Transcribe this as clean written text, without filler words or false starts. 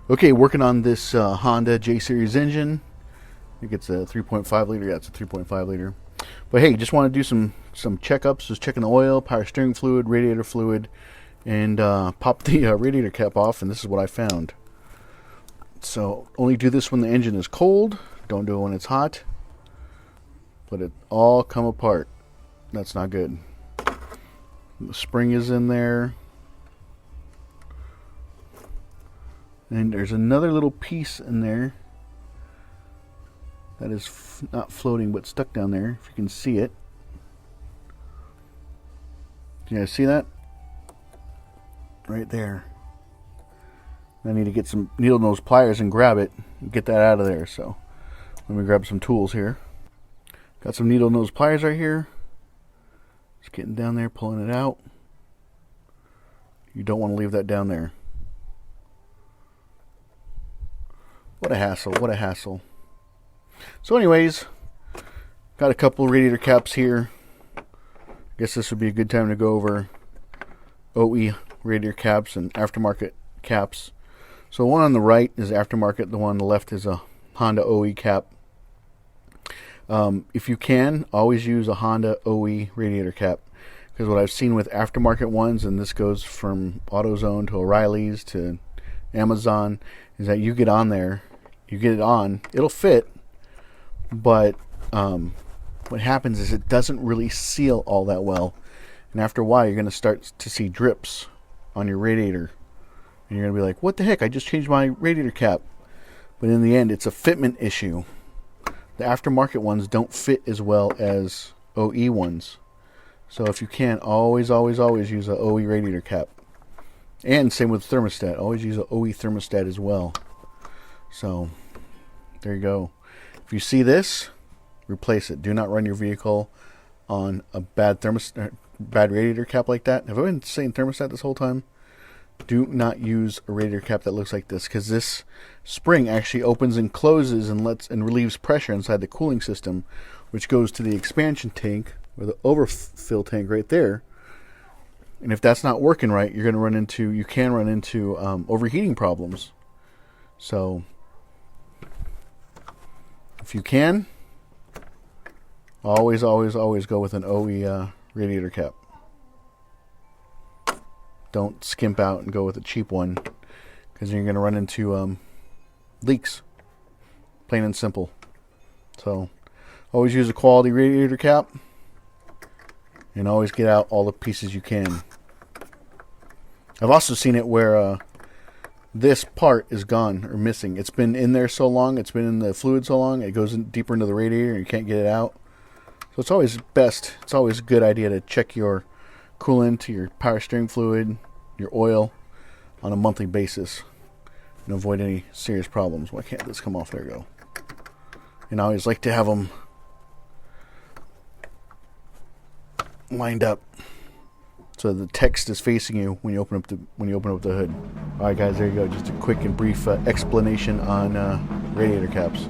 Okay, working on this Honda J Series engine. I think it's a 3.5 liter. Yeah, it's a 3.5 liter. But hey, just want to do some checkups. Just checking the oil, power steering fluid, radiator fluid, and pop the radiator cap off. And this is what I found. So only do this when the engine is cold. Don't do it when it's hot. Let it all come apart. That's not good. The spring is in there. And there's another little piece in there that is not floating but stuck down there, if you can see it. Do you guys see that? Right there. I need to get some needle nose pliers and grab it and get that out of there. So let me grab some tools here. Got some needle nose pliers right here. Just getting down there, pulling it out. You don't want to leave that down there. What a hassle, what a hassle. So anyways, got a couple radiator caps here. I guess this would be a good time to go over OE radiator caps and aftermarket caps. So the one on the right is aftermarket, the one on the left is a Honda OE cap. If you can, always use a Honda OE radiator cap. Because what I've seen with aftermarket ones, and this goes from AutoZone to O'Reilly's to Amazon, is that you get on there, you get it on, it'll fit, but what happens is it doesn't really seal all that well, and after a while you're going to start to see drips on your radiator, and you're going to be like, what the heck, I just changed my radiator cap. But in the end, it's a fitment issue. The aftermarket ones don't fit as well as OE ones, so if you can, always use a OE radiator cap. And same with thermostat. Always use an OE thermostat as well. So, there you go. If you see this, replace it. Do not run your vehicle on a bad radiator cap like that. Have I been saying thermostat this whole time? Do not use a radiator cap that looks like this, because this spring actually opens and closes and relieves pressure inside the cooling system, which goes to the expansion tank or the overfill tank right there. And if that's not working right, you can run into overheating problems. So if you can, always go with an OE radiator cap. Don't skimp out and go with a cheap one, because you're going to run into leaks. Plain and simple. So always use a quality radiator cap, and always get out all the pieces you can. I've also seen it where this part is gone or missing. It's been in there so long, it's been in the fluid so long, it goes deeper into the radiator and you can't get it out. So it's always a good idea to check your coolant, your power steering fluid, your oil on a monthly basis and avoid any serious problems. Why can't this come off? There we go. And I always like to have them lined up so the text is facing you when you open up the hood. All right, guys, there you go. Just a quick and brief explanation on radiator caps.